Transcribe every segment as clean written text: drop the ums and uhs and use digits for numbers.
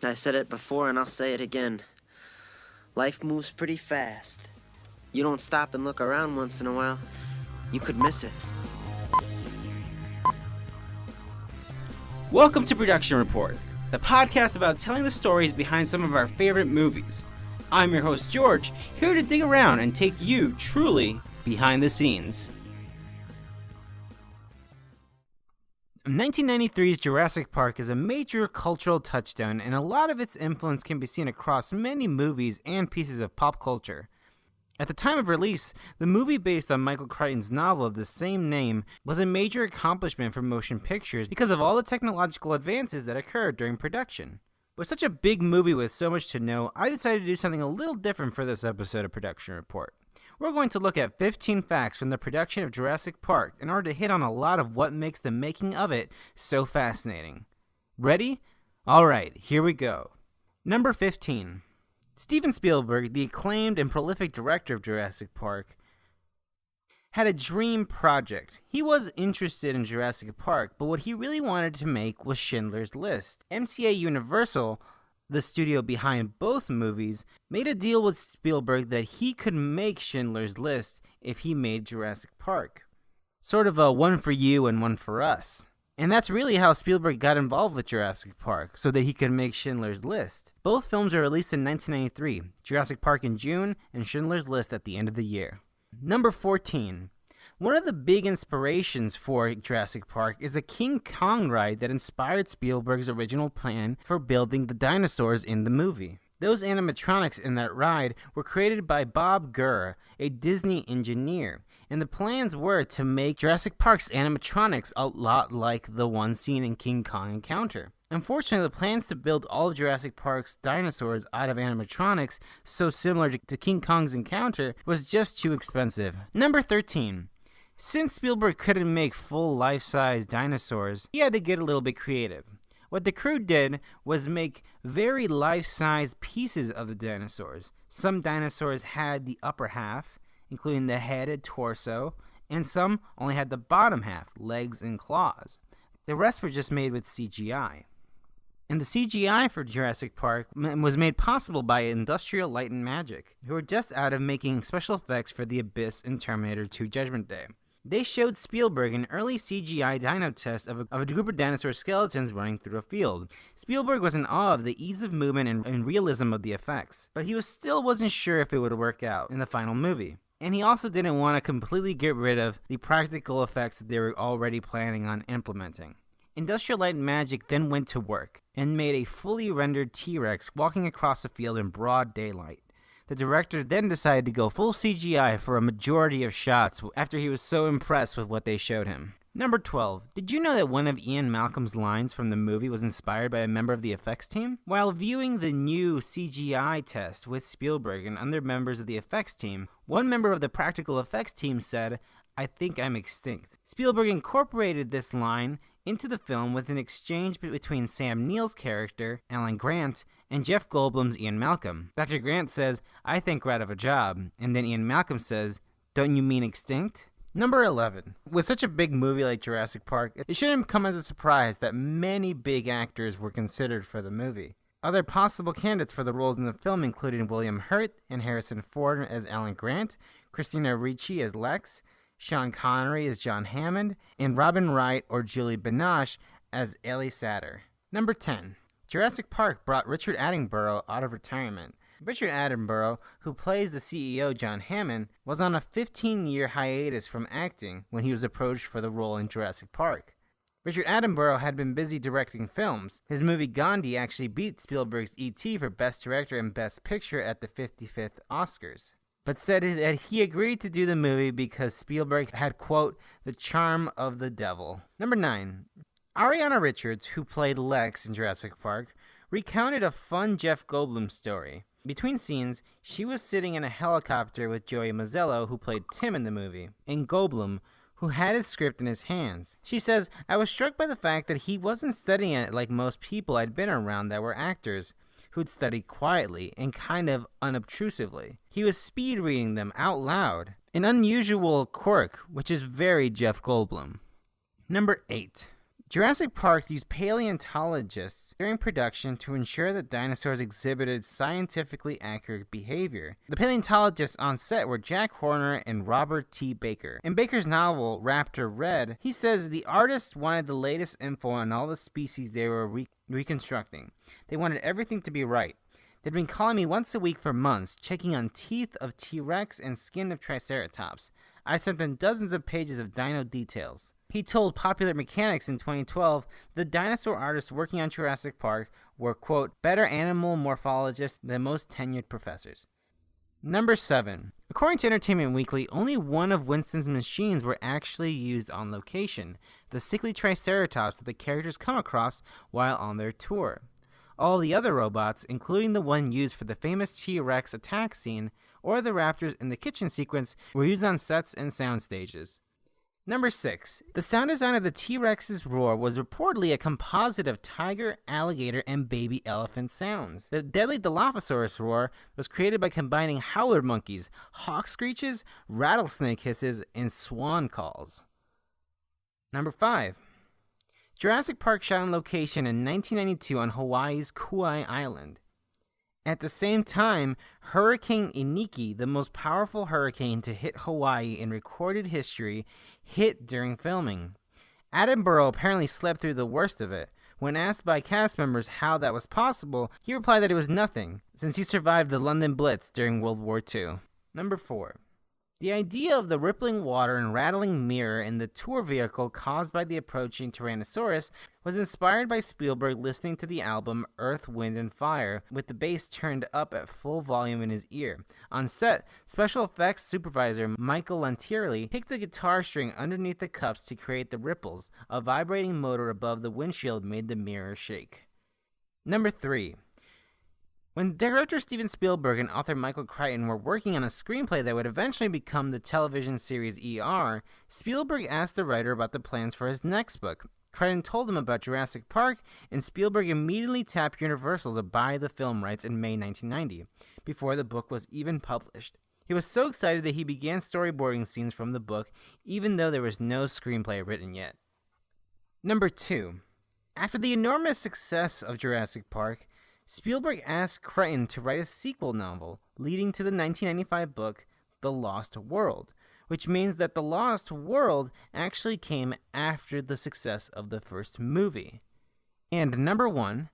I said it before and I'll say it again. Life moves pretty fast. You don't stop and look around once in a while, you could miss it. Welcome to Production Report, the podcast about telling the stories behind some of our favorite movies. I'm your host, George, here to dig around and take you truly behind the scenes. 1993's Jurassic Park is a major cultural touchstone, and a lot of its influence can be seen across many movies and pieces of pop culture. At the time of release, the movie based on Michael Crichton's novel of the same name was a major accomplishment for motion pictures because of all the technological advances that occurred during production. With such a big movie with so much to know, I decided to do something a little different for this episode of Production Report. We're going to look at 15 facts from the production of Jurassic Park in order to hit on a lot of what makes the making of it so fascinating. Ready? Alright, here we go. Number 15. Steven Spielberg, the acclaimed and prolific director of Jurassic Park, had a dream project. He was interested in Jurassic Park, but what he really wanted to make was Schindler's List. MCA Universal, the studio behind both movies, made a deal with Spielberg that he could make Schindler's List if he made Jurassic Park. Sort of a one for you and one for us. And that's really how Spielberg got involved with Jurassic Park, so that he could make Schindler's List. Both films were released in 1993, Jurassic Park in June and Schindler's List at the end of the year. Number 14. One of the big inspirations for Jurassic Park is a King Kong ride that inspired Spielberg's original plan for building the dinosaurs in the movie. Those animatronics in that ride were created by Bob Gurr, a Disney engineer, and the plans were to make Jurassic Park's animatronics a lot like the one seen in King Kong Encounter. Unfortunately, the plans to build all of Jurassic Park's dinosaurs out of animatronics so similar to King Kong's Encounter was just too expensive. Number 13. Since Spielberg couldn't make full life-size dinosaurs, he had to get a little bit creative. What the crew did was make very life-size pieces of the dinosaurs. Some dinosaurs had the upper half, including the head and torso, and some only had the bottom half, legs and claws. The rest were just made with CGI. And the CGI for Jurassic Park was made possible by Industrial Light and Magic, who were just out of making special effects for The Abyss and Terminator 2 Judgment Day. They showed Spielberg an early CGI dino test of a group of dinosaur skeletons running through a field. Spielberg was in awe of the ease of movement and realism of the effects, but he still wasn't sure if it would work out in the final movie. And he also didn't want to completely get rid of the practical effects that they were already planning on implementing. Industrial Light and Magic then went to work and made a fully rendered T-Rex walking across the field in broad daylight. The director then decided to go full CGI for a majority of shots after he was so impressed with what they showed him. Number 12. Did you know that one of Ian Malcolm's lines from the movie was inspired by a member of the effects team? While viewing the new CGI test with Spielberg and other members of the effects team, one member of the practical effects team said, "I think I'm extinct." Spielberg incorporated this line into the film with an exchange between Sam Neill's character, Alan Grant, and Jeff Goldblum's Ian Malcolm. Dr. Grant says, "I think we're out of a job," and then Ian Malcolm says, "Don't you mean extinct?" Number 11. With such a big movie like Jurassic Park, it shouldn't come as a surprise that many big actors were considered for the movie. Other possible candidates for the roles in the film included William Hurt and Harrison Ford as Alan Grant, Christina Ricci as Lex, Sean Connery as John Hammond, and Robin Wright or Julie Binoche as Ellie Satter. Number 10. Jurassic Park brought Richard Attenborough out of retirement. Richard Attenborough, who plays the CEO John Hammond, was on a 15-year hiatus from acting when he was approached for the role in Jurassic Park. Richard Attenborough had been busy directing films. His movie Gandhi actually beat Spielberg's E.T. for Best Director and Best Picture at the 55th Oscars, but said that he agreed to do the movie because Spielberg had, quote, the charm of the devil. Number 9. Ariana Richards, who played Lex in Jurassic Park, recounted a fun Jeff Goldblum story. Between scenes, she was sitting in a helicopter with Joey Mazzello, who played Tim in the movie, and Goldblum, who had his script in his hands. She says, "I was struck by the fact that he wasn't studying it like most people I'd been around that were actors, who'd study quietly and kind of unobtrusively. He was speed reading them out loud, an unusual quirk, which is very Jeff Goldblum." Number 8. Jurassic Park used paleontologists during production to ensure that dinosaurs exhibited scientifically accurate behavior. The paleontologists on set were Jack Horner and Robert T. Baker. In Baker's novel, Raptor Red, he says the artists wanted the latest info on all the species they were reconstructing. They wanted everything to be right. They'd been calling me once a week for months, checking on teeth of T-Rex and skin of Triceratops. I sent them dozens of pages of dino details. He told Popular Mechanics in 2012 the dinosaur artists working on Jurassic Park were, quote, better animal morphologists than most tenured professors. Number 7. According to Entertainment Weekly, only one of Winston's machines were actually used on location, the sickly Triceratops that the characters come across while on their tour. All the other robots, including the one used for the famous T-Rex attack scene or the raptors in the kitchen sequence, were used on sets and sound stages. Number 6. The sound design of the T-Rex's roar was reportedly a composite of tiger, alligator, and baby elephant sounds. The deadly Dilophosaurus roar was created by combining howler monkeys, hawk screeches, rattlesnake hisses, and swan calls. Number 5. Jurassic Park shot on location in 1992 on Hawaii's Kauai Island. At the same time, Hurricane Iniki, the most powerful hurricane to hit Hawaii in recorded history, hit during filming. Attenborough apparently slept through the worst of it. When asked by cast members how that was possible, he replied that it was nothing, since he survived the London Blitz during World War II. Number 4. The idea of the rippling water and rattling mirror in the tour vehicle caused by the approaching Tyrannosaurus was inspired by Spielberg listening to the album Earth, Wind, and Fire with the bass turned up at full volume in his ear. On set, special effects supervisor Michael Lantieri picked a guitar string underneath the cups to create the ripples. A vibrating motor above the windshield made the mirror shake. Number 3. When director Steven Spielberg and author Michael Crichton were working on a screenplay that would eventually become the television series ER, Spielberg asked the writer about the plans for his next book. Crichton told him about Jurassic Park, and Spielberg immediately tapped Universal to buy the film rights in May 1990, before the book was even published. He was so excited that he began storyboarding scenes from the book, even though there was no screenplay written yet. Number 2. After the enormous success of Jurassic Park, Spielberg asked Crichton to write a sequel novel, leading to the 1995 book The Lost World, which means that The Lost World actually came after the success of the first movie. And number 1,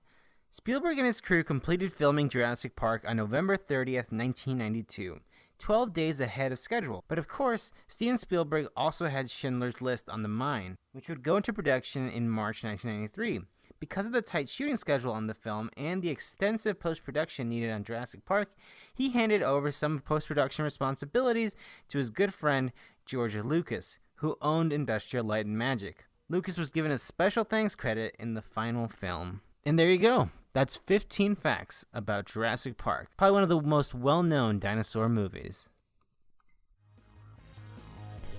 Spielberg and his crew completed filming Jurassic Park on November 30th, 1992, 12 days ahead of schedule. But of course, Steven Spielberg also had Schindler's List on the mind, which would go into production in March 1993. Because of the tight shooting schedule on the film and the extensive post-production needed on Jurassic Park, he handed over some post-production responsibilities to his good friend George Lucas, who owned Industrial Light and Magic. Lucas was given a special thanks credit in the final film. And there you go. That's 15 facts about Jurassic Park, probably one of the most well-known dinosaur movies.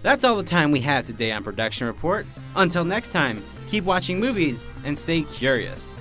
That's all the time we have today on Production Report. Until next time, keep watching movies and stay curious.